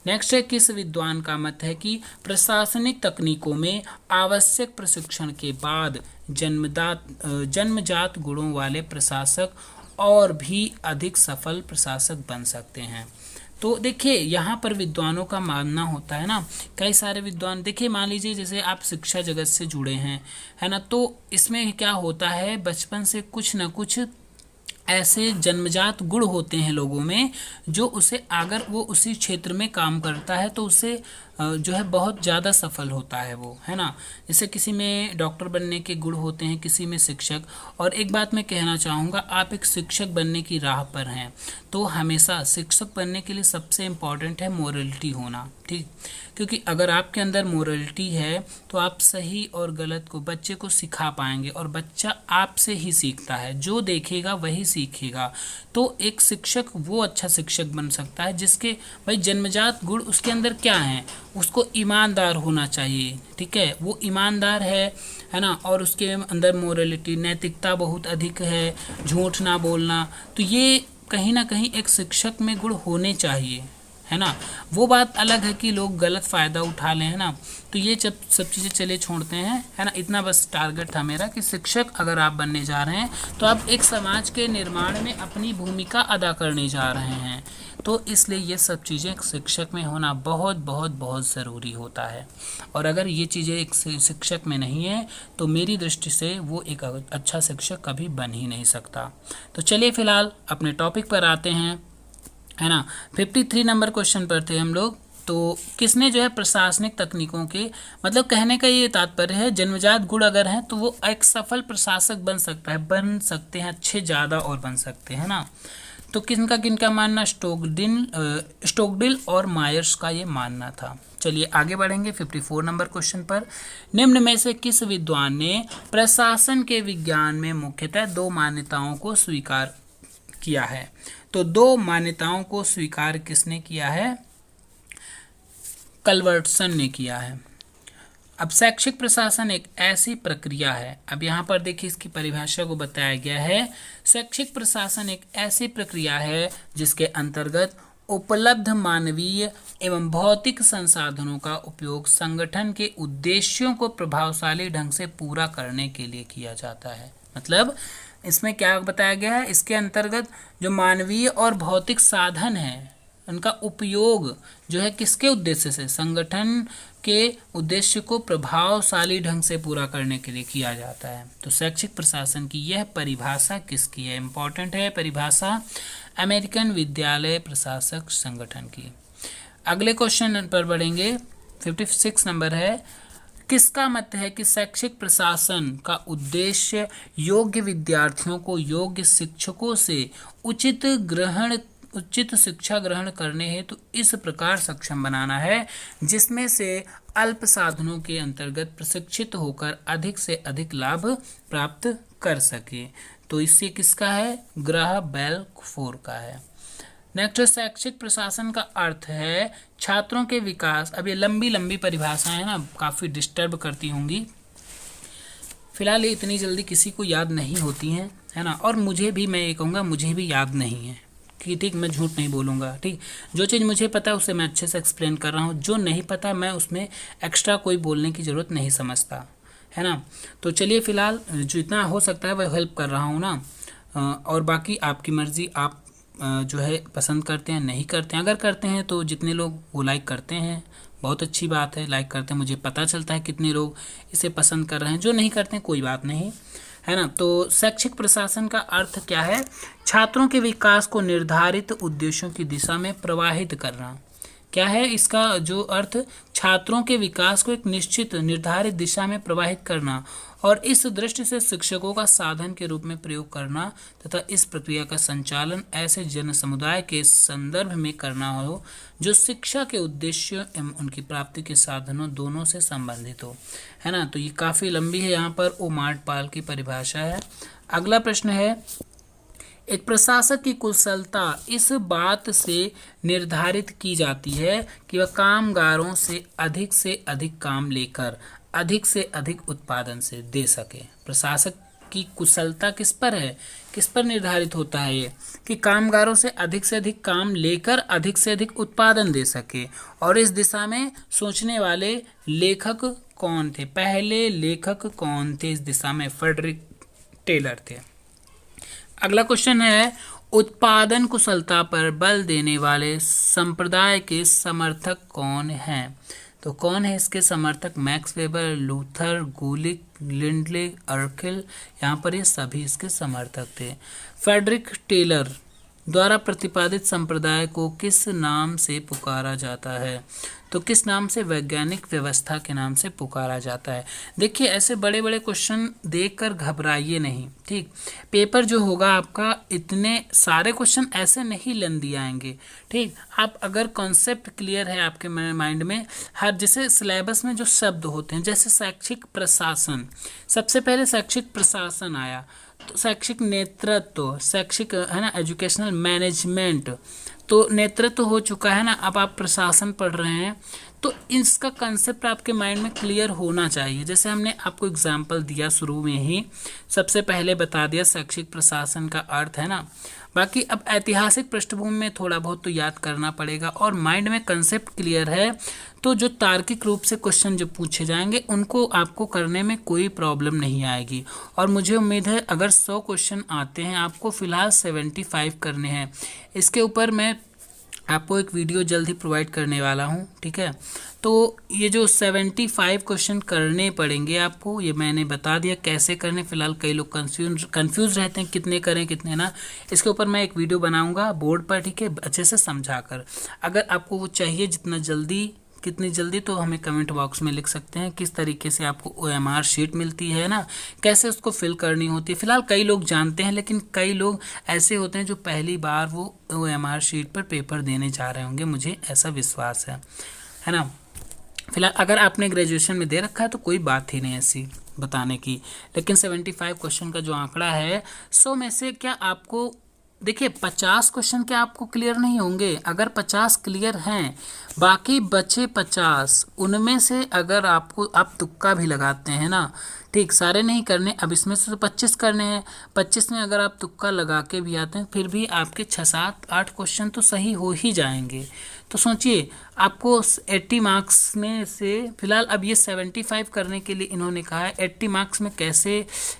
Speaker 1: नेक्स्ट है, किस विद्वान का मत है कि प्रशासनिक तकनीकों में आवश्यक प्रशिक्षण के बाद जन्मजात गुणों वाले प्रशासक और भी अधिक सफल प्रशासक बन सकते हैं? तो देखिए यहाँ पर विद्वानों का मानना होता है ना, कई सारे विद्वान, देखिए मान लीजिए जैसे आप शिक्षा जगत से जुड़े हैं, है ना, तो इसमें क्या होता है बचपन से कुछ ना कुछ ऐसे जन्मजात गुण होते हैं लोगों में जो उसे अगर वो उसी क्षेत्र में काम करता है तो उसे जो है बहुत ज़्यादा सफल होता है वो, है ना। जैसे किसी में डॉक्टर बनने के गुण होते हैं, किसी में शिक्षक। और एक बात मैं कहना चाहूँगा, आप एक शिक्षक बनने की राह पर हैं तो हमेशा शिक्षक बनने के लिए सबसे इम्पॉर्टेंट है मोरलिटी होना, ठीक। क्योंकि अगर आपके अंदर मोरलिटी है तो आप सही और गलत को बच्चे को सिखा पाएंगे और बच्चा आपसे ही सीखता है, जो देखेगा वही सीखेगा। तो एक शिक्षक वो अच्छा शिक्षक बन सकता है जिसके भाई जन्मजात गुण उसके अंदर क्या हैं, उसको ईमानदार होना चाहिए, ठीक है, वो ईमानदार है ना, और उसके अंदर मोरलिटी नैतिकता बहुत अधिक है, झूठ ना बोलना, तो ये कहीं ना कहीं एक शिक्षक में गुण होने चाहिए, है ना। वो बात अलग है कि लोग गलत फ़ायदा उठा लें, है ना, तो ये सब चीज़ें चले छोड़ते हैं, है ना। इतना बस टारगेट था मेरा कि शिक्षक अगर आप बनने जा रहे हैं तो आप एक समाज के निर्माण में अपनी भूमिका अदा करने जा रहे हैं, तो इसलिए ये सब चीज़ें एक शिक्षक में होना बहुत बहुत बहुत ज़रूरी होता है। और अगर ये चीज़ें एक शिक्षक में नहीं है तो मेरी दृष्टि से वो एक अच्छा शिक्षक कभी बन ही नहीं सकता। तो चलिए फ़िलहाल अपने टॉपिक पर आते हैं, है ना। 53 नंबर क्वेश्चन पर थे हम लोग। तो किसने जो है प्रशासनिक तकनीकों के, मतलब कहने का ये तात्पर्य है जन्मजात गुण अगर हैं तो वो एक सफल प्रशासक बन सकता है, बन सकते हैं अच्छे ज़्यादा और बन सकते हैं ना। तो किनका मानना, स्टोकडिल और मायर्स का ये मानना था। चलिए आगे बढ़ेंगे 54 नंबर क्वेश्चन पर। निम्न में से किस विद्वान ने प्रशासन के विज्ञान में मुख्यतः दो मान्यताओं को स्वीकार किया है? तो दो मान्यताओं को स्वीकार किसने किया है? कल्वर्टसन ने किया है। अब शैक्षिक प्रशासन एक ऐसी प्रक्रिया है, अब यहाँ पर देखिए इसकी परिभाषा को बताया गया है। शैक्षिक प्रशासन एक ऐसी प्रक्रिया है जिसके अंतर्गत उपलब्ध मानवीय एवं भौतिक संसाधनों का उपयोग संगठन के उद्देश्यों को प्रभावशाली ढंग से पूरा करने के लिए किया जाता है। मतलब इसमें क्या बताया गया है, इसके अंतर्गत जो मानवीय और भौतिक साधन हैं उनका उपयोग जो है किसके उद्देश्य से, संगठन के उद्देश्य को प्रभावशाली ढंग से पूरा करने के लिए किया जाता है। तो शैक्षिक प्रशासन की यह परिभाषा किसकी है? इंपॉर्टेंट है परिभाषा, अमेरिकन विद्यालय प्रशासक संगठन की। अगले क्वेश्चन पर बढ़ेंगे, 56 नंबर है। किसका मत है कि शैक्षिक प्रशासन का उद्देश्य योग्य विद्यार्थियों को योग्य शिक्षकों से उचित शिक्षा ग्रहण करने हेतु इस प्रकार सक्षम बनाना है जिसमें से अल्प साधनों के अंतर्गत प्रशिक्षित होकर अधिक से अधिक लाभ प्राप्त कर सके। तो इससे किसका है? ग्राहम बेल 4 का है। नेक्स्ट, शैक्षिक प्रशासन का अर्थ है छात्रों के विकास। अब ये लंबी लंबी परिभाषाएं हैं ना, काफ़ी डिस्टर्ब करती होंगी। फिलहाल ये इतनी जल्दी किसी को याद नहीं होती हैं, है ना। और मुझे भी, मैं ये कहूँगा, मुझे भी याद नहीं है कि ठीक, मैं झूठ नहीं बोलूँगा। ठीक, जो चीज़ मुझे पता है उसे मैं अच्छे से एक्सप्लेन कर रहा हूँ, जो नहीं पता मैं उसमें एक्स्ट्रा कोई बोलने की ज़रूरत नहीं समझता, है ना। तो चलिए फिलहाल जितना हो सकता है वह हेल्प कर रहा हूँ ना, और बाकी आपकी मर्ज़ी, आप जो है पसंद करते हैं नहीं करते हैं। अगर करते हैं तो जितने लोग वो लाइक करते हैं बहुत अच्छी बात है, लाइक करते हैं, मुझे पता चलता है कितने लोग इसे पसंद कर रहे हैं। जो नहीं करते हैं कोई बात नहीं, है ना। तो शैक्षिक प्रशासन का अर्थ क्या है? छात्रों के विकास को निर्धारित उद्देश्यों की दिशा में प्रवाहित करना। क्या है इसका जो अर्थ? छात्रों के विकास को एक निश्चित निर्धारित दिशा में प्रवाहित करना और इस दृष्टि से शिक्षकों का साधन के रूप में प्रयोग करना तथा इस प्रक्रिया का संचालन ऐसे जन समुदाय के संदर्भ में करना हो जो शिक्षा के उद्देश्य एवं उनकी प्राप्ति के साधनों दोनों से संबंधित हो, है ना। तो ये काफ़ी लंबी है, यहाँ पर ओमार्ट पाल की परिभाषा है। अगला प्रश्न है, एक प्रशासक की कुशलता इस बात से निर्धारित की जाती है कि वह कामगारों से अधिक काम लेकर अधिक से अधिक उत्पादन से दे सके। प्रशासक की कुशलता किस पर है, किस पर निर्धारित होता है? ये कि कामगारों से अधिक काम लेकर अधिक से अधिक उत्पादन दे सके। और इस दिशा में सोचने वाले लेखक कौन थे? पहले लेखक कौन थे इस दिशा में? फ्रेडरिक टेलर थे। अगला क्वेश्चन है, उत्पादन कुशलता पर बल देने वाले संप्रदाय के समर्थक कौन हैं? तो कौन है इसके समर्थक? मैक्स वेबर, लूथर, गुलिक, लिंडले, अर्किल, यहाँ पर ये सभी इसके समर्थक थे। फ्रेडरिक टेलर द्वारा प्रतिपादित संप्रदाय को किस नाम से पुकारा जाता है? तो किस नाम से? वैज्ञानिक व्यवस्था के नाम से पुकारा जाता है। देखिए, ऐसे बड़े बड़े क्वेश्चन देखकर घबराइए नहीं, ठीक। पेपर जो होगा आपका, इतने सारे क्वेश्चन ऐसे नहीं लंदी आएंगे, ठीक। आप अगर कॉन्सेप्ट क्लियर है आपके माइंड में, हर जैसे सिलेबस में जो शब्द होते हैं, जैसे शैक्षिक प्रशासन, सबसे पहले शैक्षिक प्रशासन आया, तो शैक्षिक नेतृत्व, शैक्षिक, है ना, एजुकेशनल मैनेजमेंट, तो नेतृत्व हो चुका है ना। अब आप प्रशासन पढ़ रहे हैं तो इसका कंसेप्ट आपके माइंड में क्लियर होना चाहिए। जैसे हमने आपको एग्जाम्पल दिया शुरू में ही, सबसे पहले बता दिया शैक्षिक प्रशासन का अर्थ, है ना। बाकी अब ऐतिहासिक पृष्ठभूमि में थोड़ा बहुत तो याद करना पड़ेगा, और माइंड में कंसेप्ट क्लियर है तो जो तार्किक रूप से क्वेश्चन जो पूछे जाएंगे उनको आपको करने में कोई प्रॉब्लम नहीं आएगी। और मुझे उम्मीद है अगर 100 क्वेश्चन आते हैं, आपको फ़िलहाल 75 करने हैं। इसके ऊपर मैं आपको एक वीडियो जल्द ही प्रोवाइड करने वाला हूं, ठीक है। तो ये जो 75 क्वेश्चन करने पड़ेंगे आपको, ये मैंने बता दिया कैसे करने। फिलहाल कई लोग कंफ्यूज रहते हैं कितने करें कितने ना। इसके ऊपर मैं एक वीडियो बनाऊंगा बोर्ड पर, ठीक है, अच्छे से समझा कर। अगर आपको वो चाहिए जितना जल्दी, कितनी जल्दी, तो हमें कमेंट बॉक्स में लिख सकते हैं किस तरीके से आपको OMR शीट मिलती है ना, कैसे उसको फिल करनी होती है। फिलहाल कई लोग जानते हैं, लेकिन कई लोग ऐसे होते हैं जो पहली बार वो OMR शीट पर पेपर देने जा रहे होंगे, मुझे ऐसा विश्वास है ना। फिलहाल अगर आपने ग्रेजुएशन में दे रखा है तो कोई बात ही नहीं ऐसी बताने की, लेकिन 75 क्वेश्चन का जो आंकड़ा है, 100 में से क्या आपको, देखिए 50 क्वेश्चन क्या आपको क्लियर नहीं होंगे? अगर 50 क्लियर हैं, बाकी बचे 50, उनमें से अगर आपको, आप तुक्का भी लगाते हैं ना, ठीक, सारे नहीं करने, अब इसमें से तो 25 करने हैं, 25 में अगर आप तुक्का लगा के भी आते हैं, फिर भी आपके 6, 7, 8 क्वेश्चन तो सही हो ही जाएंगे। तो सोचिए, आपको 80 मार्क्स में से, फिलहाल अब ये 75 करने के लिए इन्होंने कहा है, 80 मार्क्स में कैसे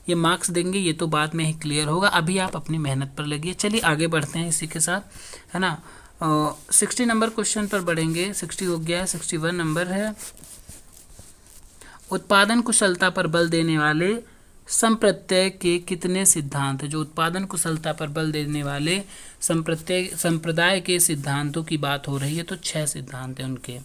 Speaker 1: ये मार्क्स देंगे ये तो बाद में ही क्लियर होगा। अभी आप अपनी मेहनत पर लगिए। चलिए आगे बढ़ते हैं इसी के साथ, है ना। 60 नंबर क्वेश्चन पर बढ़ेंगे। 60 हो गया है, 61 नंबर है। उत्पादन कुशलता पर बल देने वाले संप्रत्यय के कितने सिद्धांत? जो उत्पादन कुशलता पर बल देने वाले संप्रदाय के सिद्धांतों की बात हो रही है, तो 6 सिद्धांत हैं उनके।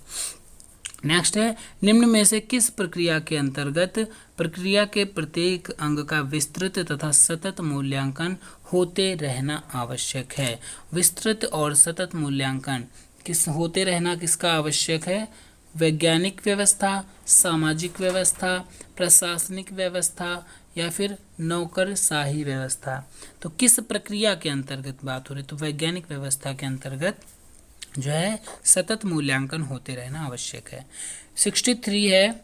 Speaker 1: नेक्स्ट है, निम्न में से किस प्रक्रिया के अंतर्गत प्रक्रिया के प्रत्येक अंग का विस्तृत तथा सतत मूल्यांकन होते रहना आवश्यक है। विस्तृत और सतत मूल्यांकन किस होते रहना किसका आवश्यक है? वैज्ञानिक व्यवस्था, सामाजिक व्यवस्था, प्रशासनिक व्यवस्था या फिर नौकरशाही व्यवस्था। तो किस प्रक्रिया के अंतर्गत बात हो रही? तो वैज्ञानिक व्यवस्था के अंतर्गत जो है सतत मूल्यांकन होते रहना आवश्यक है। 63 है,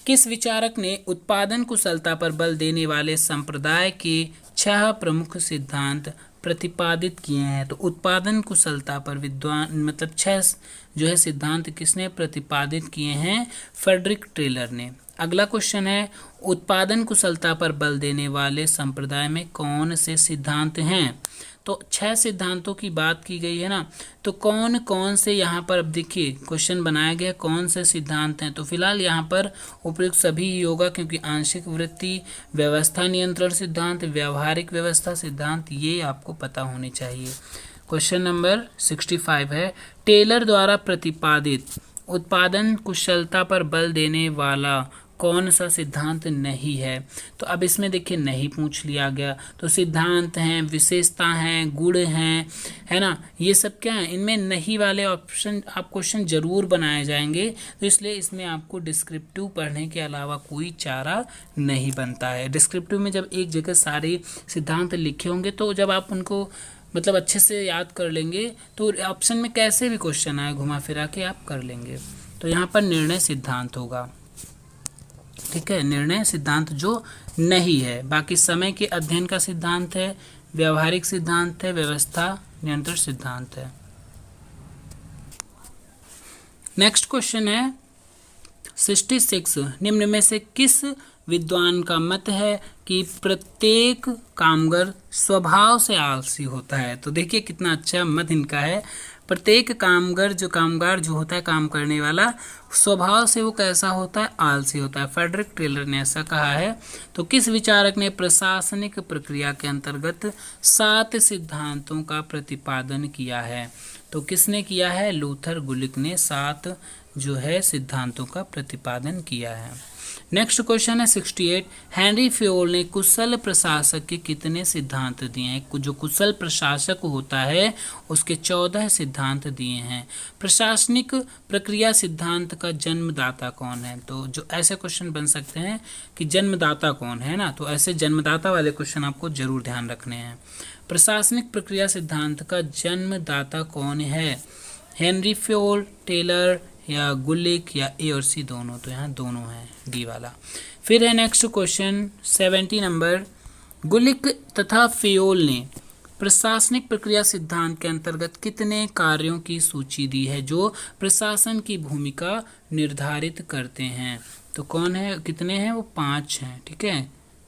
Speaker 1: किस विचारक ने उत्पादन कुशलता पर बल देने वाले संप्रदाय के 6 प्रमुख सिद्धांत प्रतिपादित किए हैं? तो उत्पादन कुशलता पर विद्वान मतलब 6 जो है सिद्धांत किसने प्रतिपादित किए हैं? फ्रेडरिक टेलर ने। अगला क्वेश्चन है, उत्पादन कुशलता पर बल देने वाले संप्रदाय में कौन से सिद्धांत हैं? तो 6 सिद्धांतों की बात की गई है ना, तो कौन कौन से यहाँ पर अब देखिए क्वेश्चन बनाया गया कौन से सिद्धांत हैं। तो फिलहाल यहाँ पर उपयुक्त सभी ही होगा, क्योंकि आंशिक वृत्ति, व्यवस्था नियंत्रण सिद्धांत, व्यावहारिक व्यवस्था सिद्धांत, ये आपको पता होने चाहिए। क्वेश्चन नंबर 65 है, टेलर द्वारा प्रतिपादित उत्पादन कुशलता पर बल देने वाला कौन सा सिद्धांत नहीं है? तो अब इसमें देखिए नहीं पूछ लिया गया, तो सिद्धांत हैं, विशेषता हैं, गुण हैं, है ना, ये सब क्या है? इनमें नहीं वाले ऑप्शन आप क्वेश्चन जरूर बनाए जाएंगे। तो इसलिए इसमें आपको डिस्क्रिप्टिव पढ़ने के अलावा कोई चारा नहीं बनता है। डिस्क्रिप्टिव में जब एक जगह सारे सिद्धांत लिखे होंगे तो जब आप उनको मतलब अच्छे से याद कर लेंगे तो ऑप्शन में कैसे भी क्वेश्चन आए घुमा फिरा के आप कर लेंगे। तो यहाँ पर निर्णय सिद्धांत होगा, ठीक है, निर्णय सिद्धांत जो नहीं है। बाकी समय के अध्ययन का सिद्धांत है, व्यावहारिक सिद्धांत है, व्यवस्था नियंत्रण सिद्धांत है। नेक्स्ट क्वेश्चन है 66, निम्न में से किस विद्वान का मत है कि प्रत्येक कामगार स्वभाव से आलसी होता है? तो देखिए कितना अच्छा मत इनका है। प्रत्येक कामगार जो होता है काम करने वाला, स्वभाव से वो कैसा होता है? आलसी होता है। फ्रेडरिक टेलर ने ऐसा कहा है। तो किस विचारक ने प्रशासनिक प्रक्रिया के अंतर्गत 7 सिद्धांतों का प्रतिपादन किया है? तो किसने किया है? लूथर गुलिक ने 7 जो है सिद्धांतों का प्रतिपादन किया है। नेक्स्ट क्वेश्चन है 68, हेनरी फ्योल ने कुशल प्रशासक के कितने सिद्धांत दिए हैं? जो कुशल प्रशासक होता है उसके 14 सिद्धांत दिए हैं। प्रशासनिक प्रक्रिया सिद्धांत का जन्मदाता कौन है? तो जो ऐसे क्वेश्चन बन सकते हैं कि जन्मदाता कौन है ना, तो ऐसे जन्मदाता वाले क्वेश्चन आपको जरूर ध्यान रखने हैं। प्रशासनिक प्रक्रिया सिद्धांत का जन्मदाता कौन है? हेनरी फ्योल, टेलर या गुलिक या ए और सी दोनों? तो यहाँ दोनों है, डी वाला। फिर है नेक्स्ट क्वेश्चन 70 नंबर, गुलिक तथा फ्योल ने प्रशासनिक प्रक्रिया सिद्धांत के अंतर्गत कितने कार्यों की सूची दी है जो प्रशासन की भूमिका निर्धारित करते हैं? तो कौन है, कितने हैं? वो 5 हैं, ठीक है।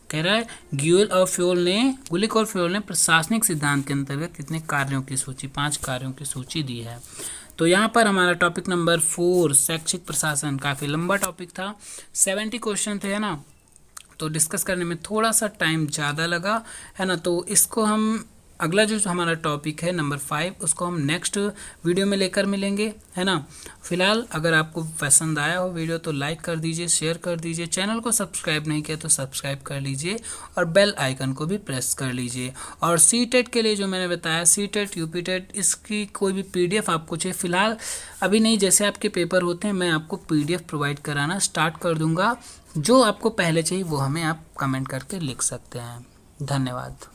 Speaker 1: कह रहा है गुलिक और फ्योल ने प्रशासनिक सिद्धांत के अंतर्गत कितने कार्यों की सूची, 5 कार्यों की सूची दी है। तो यहाँ पर हमारा टॉपिक नंबर 4 शैक्षिक प्रशासन, काफ़ी लंबा टॉपिक था, 70 क्वेश्चन थे ना, तो डिस्कस करने में थोड़ा सा टाइम ज़्यादा लगा, है ना। तो इसको हम अगला जो हमारा टॉपिक है नंबर 5 उसको हम नेक्स्ट वीडियो में लेकर मिलेंगे, है ना। फिलहाल अगर आपको पसंद आया हो वीडियो तो लाइक कर दीजिए, शेयर कर दीजिए, चैनल को सब्सक्राइब नहीं किया तो सब्सक्राइब कर लीजिए और बेल आइकन को भी प्रेस कर लीजिए। और सीटेट के लिए जो मैंने बताया, सीटेट, यूपीटेट, इसकी कोई भी पीडीएफ आपको चाहिए, फिलहाल अभी नहीं, जैसे आपके पेपर होते हैं मैं आपको पीडीएफ प्रोवाइड कराना स्टार्ट कर दूँगा। जो आपको पहले चाहिए वो हमें आप कमेंट करके लिख सकते हैं। धन्यवाद।